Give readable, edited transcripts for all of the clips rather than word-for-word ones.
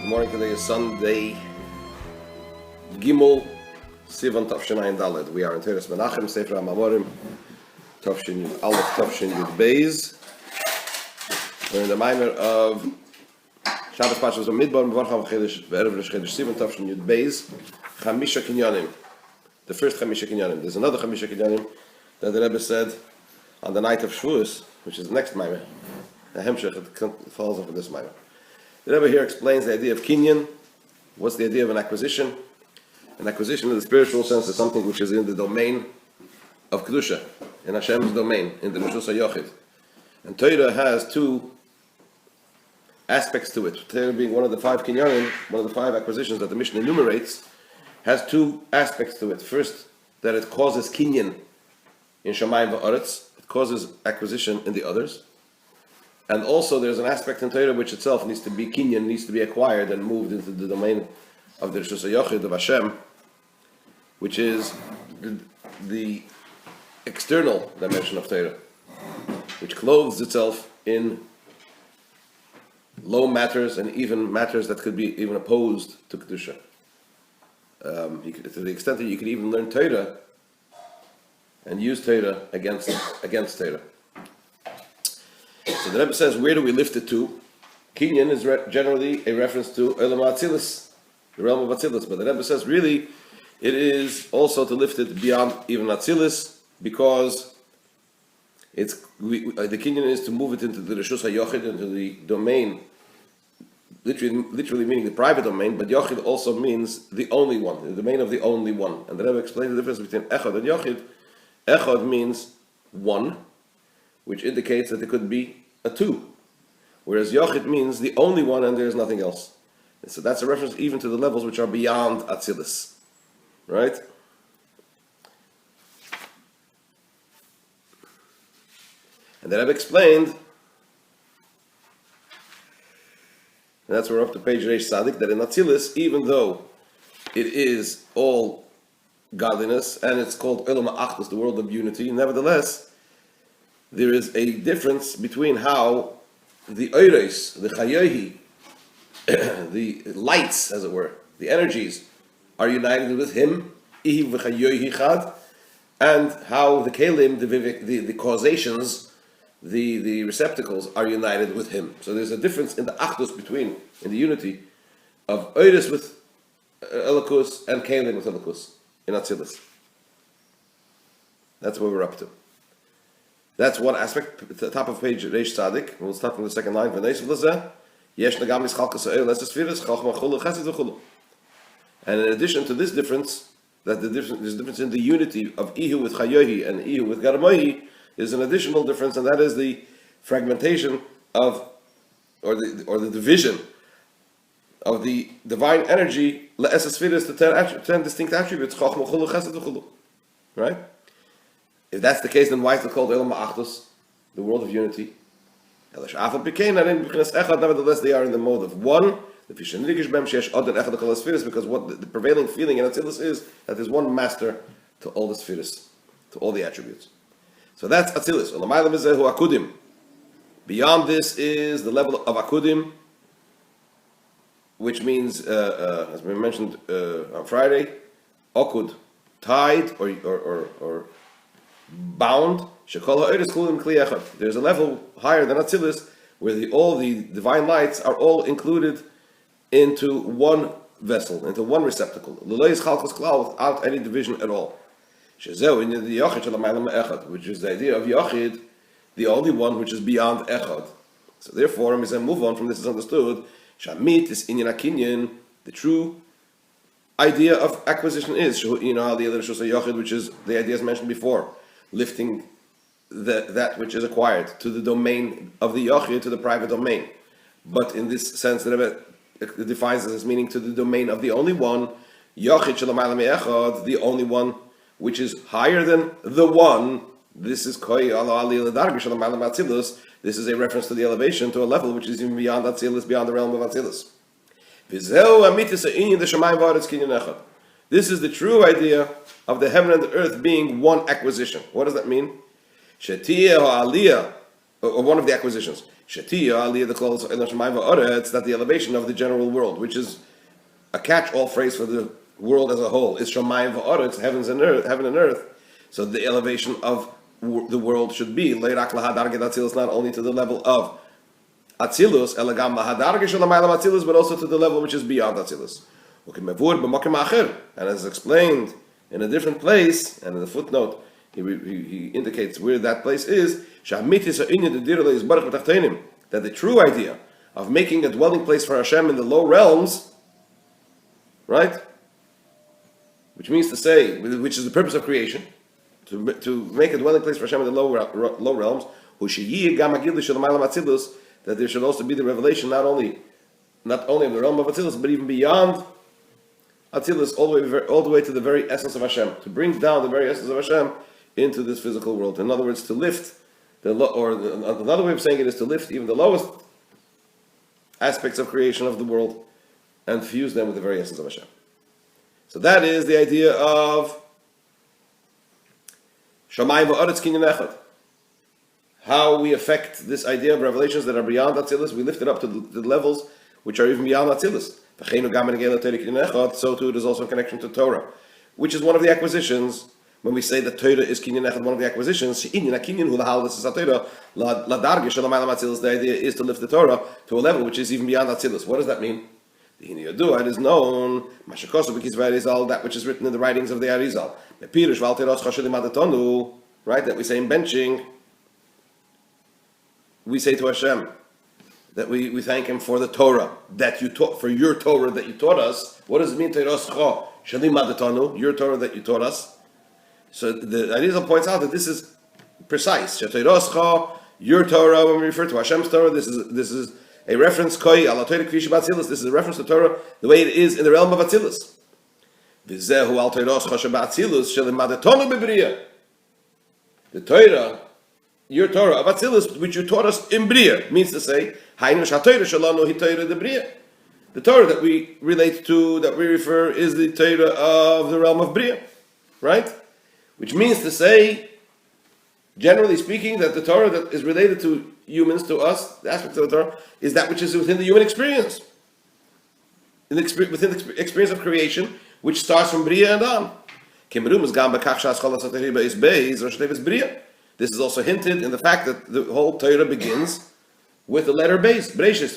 Good morning. Today is Sunday, Gimel Sivan Tafshin Ayin Daled. We are in Teres Menachem, Sefer HaMamorim, Tafshin Yud Aleph, Tafshin Yud Beis. We're in the Maimer of Shabbos Pashas Midbar, Mevarcha V'Chedesh, V'Erev Rosh Chodesh Sivan, Tafshin Yud Beis, Chamisha Kinyanim. The first Chamisha Kinyanim. There's another Chamisha Kinyanim that the Rebbe said on the night of Shavuos, which is the next Maimer. The Hemshech, it falls off of this Maimer. The Rebbe here explains the idea of kinyan. What's the idea of an acquisition? An acquisition in the spiritual sense is something which is in the domain of Kedusha, in Hashem's domain, in the Rishus HaYochid. And Torah has two aspects to it. Torah being one of the five kinyanim, one of the five acquisitions that the Mishnah enumerates, has two aspects to it. First, that it causes kinyan in Shamayim V'Aretz. It causes acquisition in the others. And also there's an aspect in Torah which itself needs to be kinyan, needs to be acquired and moved into the domain of the Rishus HaYochid of Hashem, which is the external dimension of Torah, which clothes itself in low matters and even matters that could be even opposed to Kedusha. To the extent that you could even learn Torah and use Torah against Torah. So the Rebbe says, where do we lift it to? Kinyan is generally a reference to Olam HaAtzilus, the realm of Atzilus. But the Rebbe says, really, it is also to lift it beyond even Atzilus, because the Kinyan is to move it into the Rishus HaYochid, into the domain, literally meaning the private domain, but Yochid also means the only one, the domain of the only one. And the Rebbe explained the difference between Echad and Yochid. Echad means one, which indicates that there could be a two, whereas Yochid means the only one and there's nothing else. And so that's a reference even to the levels which are beyond Atzilus, right? And then I've explained, and that's where we're up to page Reish Tzadik, that in Atzilus, even though it is all godliness and it's called Olam HaAchdus, the world of unity, nevertheless, there is a difference between how the Oires, the Chayohi, the lights, as it were, the energies, are united with him, Ihi v'Chayohi Chad, and how the Kelim, the causations, the receptacles, are united with him. So there's a difference in the Achdus between, in the unity of Oires with Elokus and Kelim with Elokus in Atzilus. That's what we're up to. That's one aspect. At the top of page Reish Tzadik, we'll start from the second line. And in addition to this difference, that there's a difference in the unity of Ihu with Chayohi and Ihu with Garmohi, is an additional difference, and that is the fragmentation of, or the division of the divine energy, to 10 distinct attributes, right? If that's the case, then why is it called Olam HaAchdus, the world of unity? Nevertheless, they are in the mode of one, because what the prevailing feeling in Atzilus is that there's one master to all the spheres, to all the attributes. So that's Atzilus. Beyond this is the level of Akudim, which means, as we mentioned on Friday, Akud, tied or bound. There's a level higher than Atzilus where all the divine lights are all included into one vessel, into one receptacle, without any division at all. Which is the idea of Yochid, the only one which is beyond Echad. So therefore, as I move on from this, is understood, Shamit is Inyan HaKinyan, the true idea of acquisition is, which is the ideas mentioned before, lifting that which is acquired to the domain of the Yochid, to the private domain. But in this sense, the Rebbe defines this as meaning to the domain of the only one, Yochid Shalamayla Me'echad, the only one which is higher than the one. This is Koi Ala Ali Ladargi Shalamayla Matzilus. This is a reference to the elevation to a level which is even beyond Atzilus, beyond the realm of Atzilus. This is the true idea of the heaven and the earth being one acquisition. What does that mean? or one of the acquisitions. Shetiya aliyah the clothes it's that the elevation of the general world, which is a catch-all phrase for the world as a whole, is shamayim va'aretz, heaven and earth. So the elevation of the world should be leirak lahadarge atzilus, not only to the level of atzilus, elagam lahadarge shalamaylam atzilus, but also to the level which is beyond atzilus. And as explained in a different place, and in the footnote, he indicates where that place is. That the true idea of making a dwelling place for Hashem in the low realms, right? Which means to say, which is the purpose of creation, to make a dwelling place for Hashem in the low realms, that there should also be the revelation not only of the realm of Atzilus, but even beyond Atzilus, all the way to the very essence of Hashem, to bring down the very essence of Hashem into this physical world. In other words, to lift another way of saying it is to lift even the lowest aspects of creation of the world and fuse them with the very essence of Hashem. So that is the idea of Shamayim va'aretz kinyan echad. How we affect this idea of revelations that are beyond Atzilus, we lift it up to the levels which are even beyond Atzilus. So too it is also in connection to Torah, which is one of the acquisitions. When we say that Torah is kinyan echad, one of the acquisitions, the idea is to lift the Torah to a level which is even beyond Atzilus. What does that mean? The It is known, that which is written in the writings of the Arizal. Right, that we say in benching, we say to Hashem that we thank Him for the Torah that you taught, for your Torah that you taught us. What does it mean? Your Torah that you taught us. So the Arizal points out that this is precise. Your Torah, when we refer to Hashem's Torah, this is a reference. This is a reference to Torah the way it is in the realm of Atzilus. The Torah, your Torah of Atzilus, which you taught us in Bria, means to say, the Torah that we relate to, that we refer, is the Torah of the realm of Bria, right? Which means to say, generally speaking, that the Torah that is related to humans, to us, the aspect of the Torah, is that which is within the human experience. Within the experience of creation, which starts from Bria and on. This is also hinted in the fact that the whole Torah begins with the letter Beis. Bereshis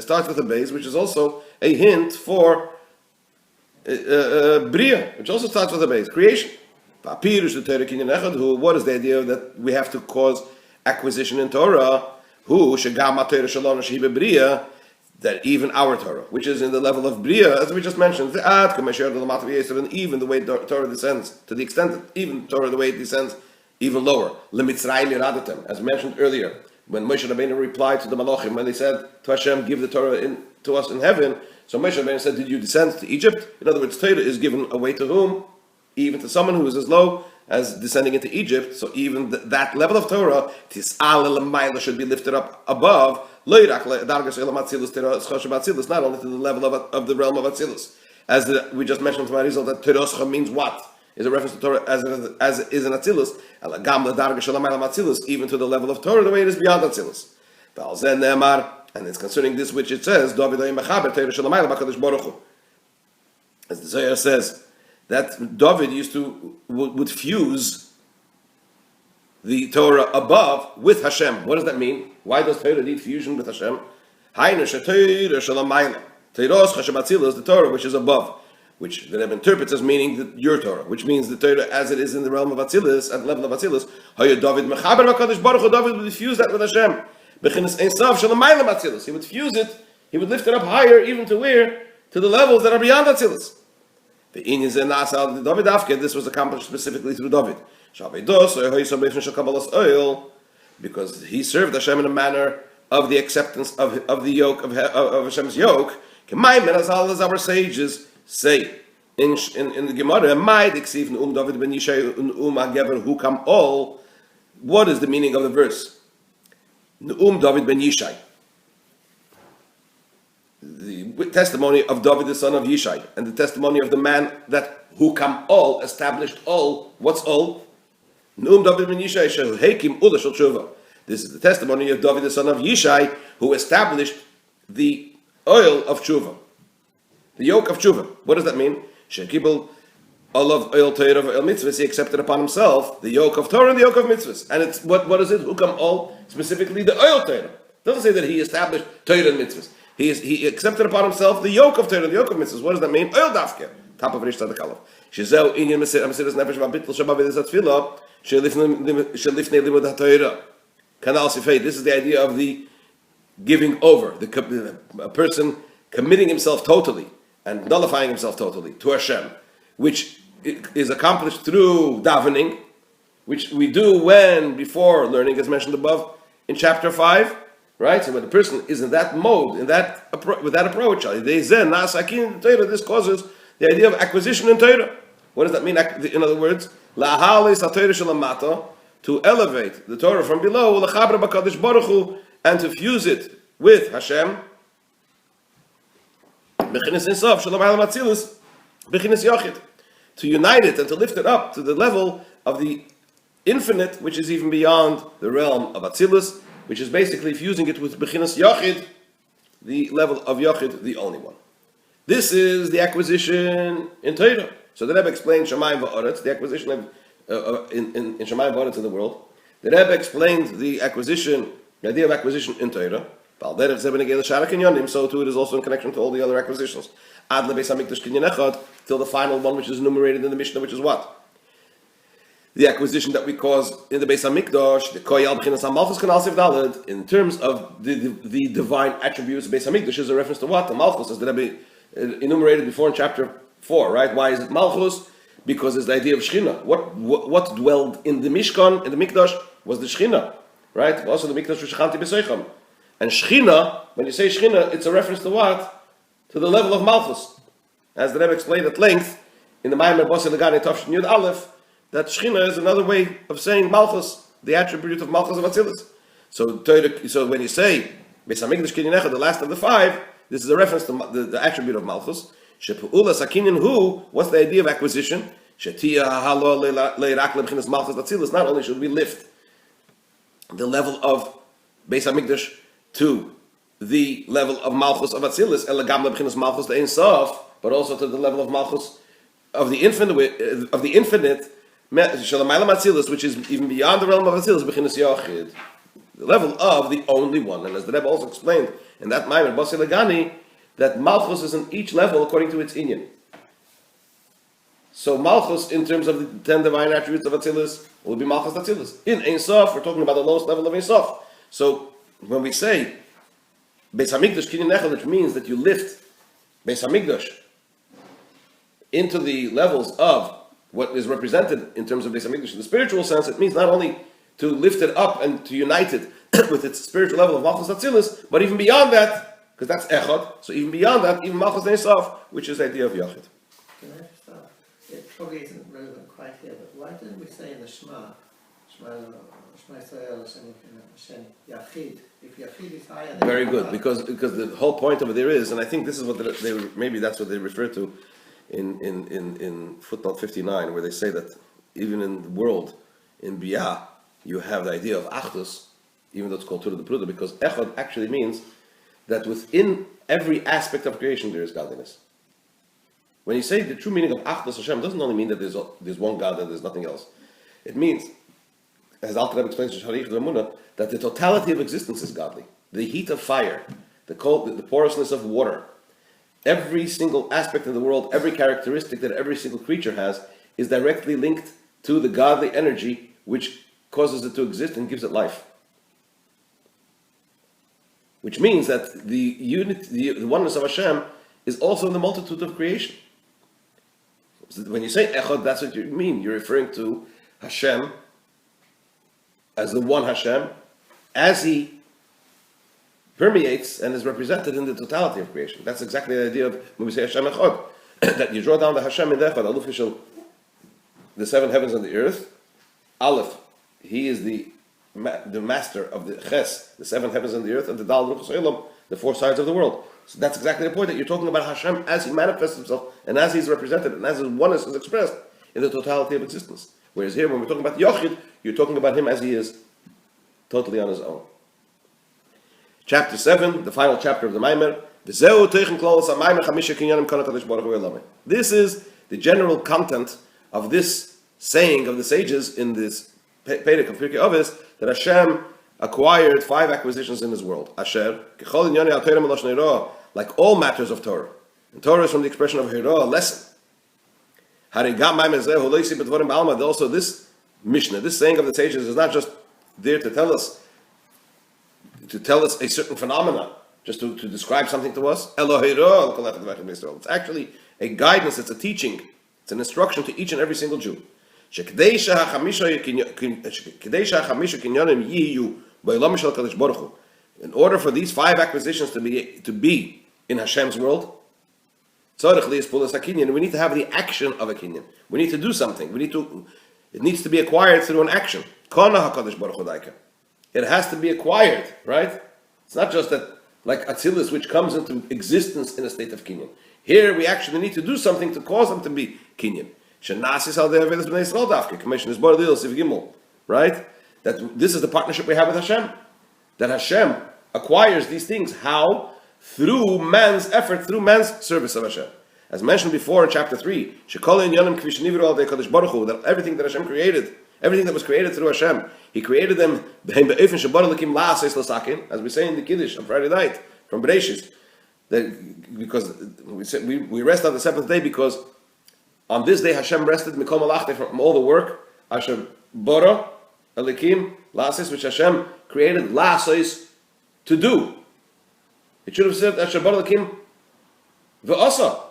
starts with a Beis, which is also a hint for Bria, which also starts with a Beis, creation. What is the idea that we have to cause acquisition in Torah? That even our Torah, which is in the level of Bria, as we just mentioned, and even the way Torah descends, to the extent that even Torah, the way it descends, even lower. As mentioned earlier, when Moshe Rabbeinu replied to the Malachim, when they said to Hashem, give the Torah to us in heaven, so Moshe Rabbeinu said, did you descend to Egypt? In other words, Torah is given away to whom? Even to someone who is as low as descending into Egypt. So even that level of Torah, should be lifted up above, not only to the level of the realm of Atzilus. As we just mentioned to Marizal, that Torah means what? Is a reference to Torah as it is in Atzilus, even to the level of Torah, the way it is beyond Atzilus. And it's concerning this which it says, as the Zohar says, that David would fuse the Torah above with Hashem. What does that mean? Why does Torah need fusion with Hashem? The Torah which is above, which the Rebbe interprets as meaning your Torah, which means the Torah as it is in the realm of Atzilus, at the level of Atzilus. David would fuse that with Hashem. He would fuse it, he would lift it up higher, even to where? To the levels that are beyond Atzilus. The Inyan and Nasal, David Afke, this was accomplished specifically through David. Because he served Hashem in a manner of the acceptance of the yoke, of Hashem's yoke. As our sages say in the Gemara, what is the meaning of the verse? Ne'um David ben Yishai. The testimony of David the son of Yishai, and the testimony of the man that Hukam all established all. What's all? Ne'um David ben Yishai shel Heikim Ula shel Tshuva. This is the testimony of David, the son of Yishai, who established the oil of tshuva, the yoke of tshuva. What does that mean? Shekibel olav oil Torah of oil mitzvahs. He accepted upon himself the yoke of Torah and the yoke of mitzvahs. And it's what is it? Hukam all, specifically the oil Torah. It doesn't say that he established Torah and mitzvahs. He accepted upon himself the yoke of Torah and the yoke of mitzvahs. What does that mean? Oil dafke. Top of Rish Tzaddik. Shezeu inyan mesiras nefesh v'abitl shabav v'desat tefillah shelifnei limud haTorah. Kanal sifei. This is the idea of the giving over, a person committing himself totally and nullifying himself totally to Hashem, which is accomplished through davening, which we do before learning, as mentioned above in chapter 5, right? So when the person is in that mode, with that approach, this causes the idea of acquisition in Torah. What does that mean? In other words, to elevate the Torah from below, and to fuse it with Hashem, to unite it and to lift it up to the level of the infinite, which is even beyond the realm of Atzilus, which is basically fusing it with Bechinas Yachid, the level of Yachid, the only one. This is the acquisition in Torah. So the Rebbe explained Shamayim va'aretz, the acquisition of in Shamayim va'aretz in the world. The Rebbe explained the idea of acquisition in Torah. So too it is also in connection to all the other acquisitions. Ad lebeis hamikdash kinyan echad, till the final one, which is enumerated in the Mishnah, which is what? The acquisition that we cause in the Beis Hamikdash, the koyal b'chinas hamalchus kanal sif daled, in terms of the divine attributes. Beis Hamikdash is a reference to what? The malchus, as the Rebbe enumerated before in chapter 4, right? Why is it malchus? Because it's the idea of Shechina. What dwelled in the Mishkan, in the Mikdash, was the Shechina, right? Also the Mikdash v'shechanti b'seicham. And Shechina, when you say Shechina, it's a reference to what? To the level of malchus. As the Rebbe explained at length in the Mamar Chamisha Kinyanim Tafshin Yud Aleph, that Shechina is another way of saying malchus, the attribute of malchus of Atzilus. So when you say Beis Hamikdash Kinyan the last of the 5, this is a reference to the attribute of malchus. Shepu'ula sakinyan hu, what's the idea of acquisition? Shetia halo leirak lebchinas malchus Atzilus. Not only should we lift the level of Beis Hamikdash to the level of malchus of Atzilus, elagam lebchinas malchus the Ein Sof, but also to the level of malchus of the infinite, which is even beyond the realm of Atzilus, b'chinas Yachid, the level of the only one. And as the Rebbe also explained in that Maimer Basi Legani, that Malchus is in each level according to its inyan. So Malchus, in terms of the 10 divine attributes of Atzilus, will be Malchus Atzilus. In Ein Sof, we're talking about the lowest level of Ein Sof. So when we say Beis Hamikdash Kinyan Echad, which means that you lift Beis Hamikdash into the levels of what is represented in terms of Beis Hamikdash in the spiritual sense, it means not only to lift it up and to unite it with its spiritual level of Malchus Atzilus, but even beyond that, because that's Echad, so even beyond that, even Malchus Ein Sof, which is the idea of Yachid. Can I just start? It probably isn't relevant quite here, but why didn't we say in the Shema Yisrael, Hashem, Yachid? If Yachid is higher than very good, because the whole point of it there is, and I think this is what maybe that's what they refer to in footnote 59, where they say that even in the world, in Biyah, you have the idea of Achdus, even though it's called Turah de Pruda, because Echad actually means that within every aspect of creation there is godliness. When you say the true meaning of Achdus Hashem, it doesn't only mean that there's one God and there's nothing else. It means, as Alter Rebbe explains in Sharich D'Emunah, that the totality of existence is godly. The heat of fire, the cold, the porousness of water, every single aspect of the world, every characteristic that every single creature has, is directly linked to the godly energy which causes it to exist and gives it life. Which means that the oneness of Hashem is also in the multitude of creation. So when you say Echad, that's what you mean. You're referring to Hashem as the one Hashem, as he permeates and is represented in the totality of creation. That's exactly the idea of when we say Hashem Echad, that you draw down the Hashem in the Echad, Aluf Yishal, the 7 heavens and the earth. Aleph, he is the master of the Ches, the 7 heavens and the earth, and the Dal Ruchos Olam, the 4 sides of the world. So that's exactly the point, that you're talking about Hashem as he manifests himself, and as he's represented, and as his oneness is expressed in the totality of existence. Whereas here, when we're talking about Yochid, you're talking about him as he is totally on his own. Chapter 7, the final chapter of the Maimer. This is the general content of this saying of the sages in this Perek of Pirkei Avos, that Hashem acquired 5 acquisitions in His world. Asher, like all matters of Torah. And Torah is from the expression of Hira, lesson. Also, this Mishnah, this saying of the sages, is not just there to tell us a certain phenomena, just to describe something to us. It's actually a guidance, it's a teaching, it's an instruction to each and every single Jew. In order for these 5 acquisitions to be in Hashem's world, we need to have the action of a kinyan. We need to do something. It needs to be acquired through an action. It has to be acquired, right? It's not just that, like Atzilus, which comes into existence in a state of kinyan. Here, we actually need to do something to cause them to be kinyan. Right? That this is the partnership we have with Hashem. That Hashem acquires these things. How? Through man's effort, through man's service of Hashem. As mentioned before in chapter 3, that everything that Hashem created, everything that was created through Hashem, He created them, as we say in the Kiddush on Friday night, from Bereshis. Because we rest on the 7th day, because on this day Hashem rested Mikol Malachte from all the work Hashem Bara Elikim Lasis, which Hashem created Lasis to do. It should have said Hashem Bara Elikim V'asa.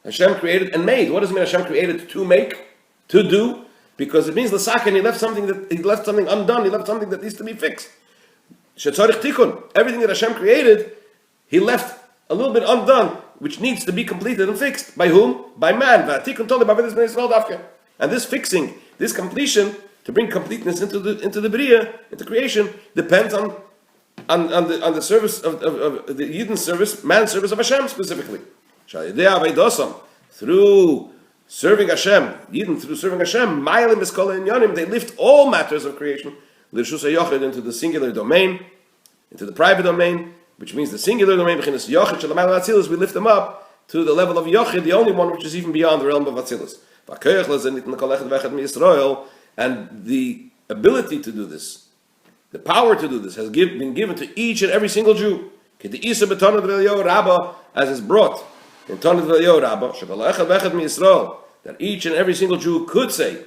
Hashem created and made. What does it mean Hashem created to make, to do? Because it means Lasakin, he left something undone, he left something that needs to be fixed. Shetzarich Tikkun. Everything that Hashem created, He left a little bit undone, which needs to be completed and fixed. By whom? By man. And this fixing, this completion, to bring completeness into the Bria, into creation, depends on the service of the Yidden's service, man's service of Hashem specifically. Through serving Hashem, Yidden, through serving Hashem, they lift all matters of creation into the singular domain, into the private domain, which means the singular domain, we lift them up to the level of Yochid, the only one which is even beyond the realm of Atzilus. And the ability to do this, the power to do this, has been given to each and every single Jew. As is brought in Tanit V'Eliyahu Rabbah, that each and every single Jew could say,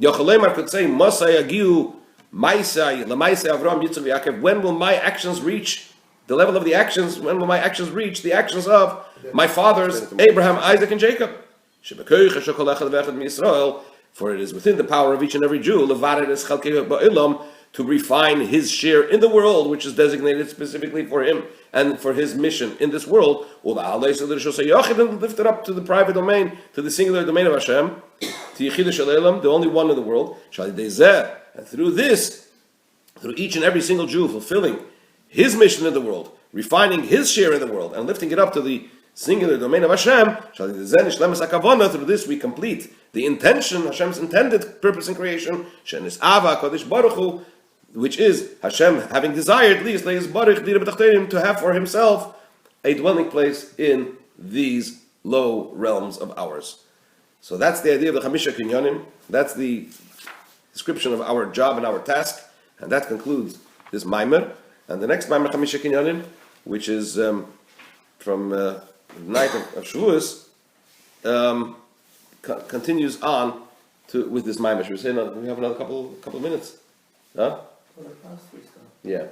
Yochalemar could say, Masai Agiu, Maisai, Lamaisai Avram, Yitzchak, Yaakov, when will my actions reach the level of the actions? When will my actions reach the actions of my fathers, Abraham, Isaac, and Jacob? For it is within the power of each and every Jew to refine his share in the world, which is designated specifically for him and for his mission in this world, and lift it up to the private domain, to the singular domain of Hashem, the only one in the world. And through this, through each and every single Jew fulfilling his mission in the world, refining his share in the world, and lifting it up to the singular domain of Hashem, through this we complete the intention, Hashem's intended purpose in creation, which is Hashem having desired to have for himself a dwelling place in these low realms of ours. So that's the idea of the Chamisha Kinyanim. That's the description of our job and our task, and that concludes this Maimer. And the next Mamar Chamisha Kinyanim, which is from the night of Shavuos, continues on with this Maimer. Should we say we have another couple of minutes? Huh? Well, the past 3 stuff. Yeah.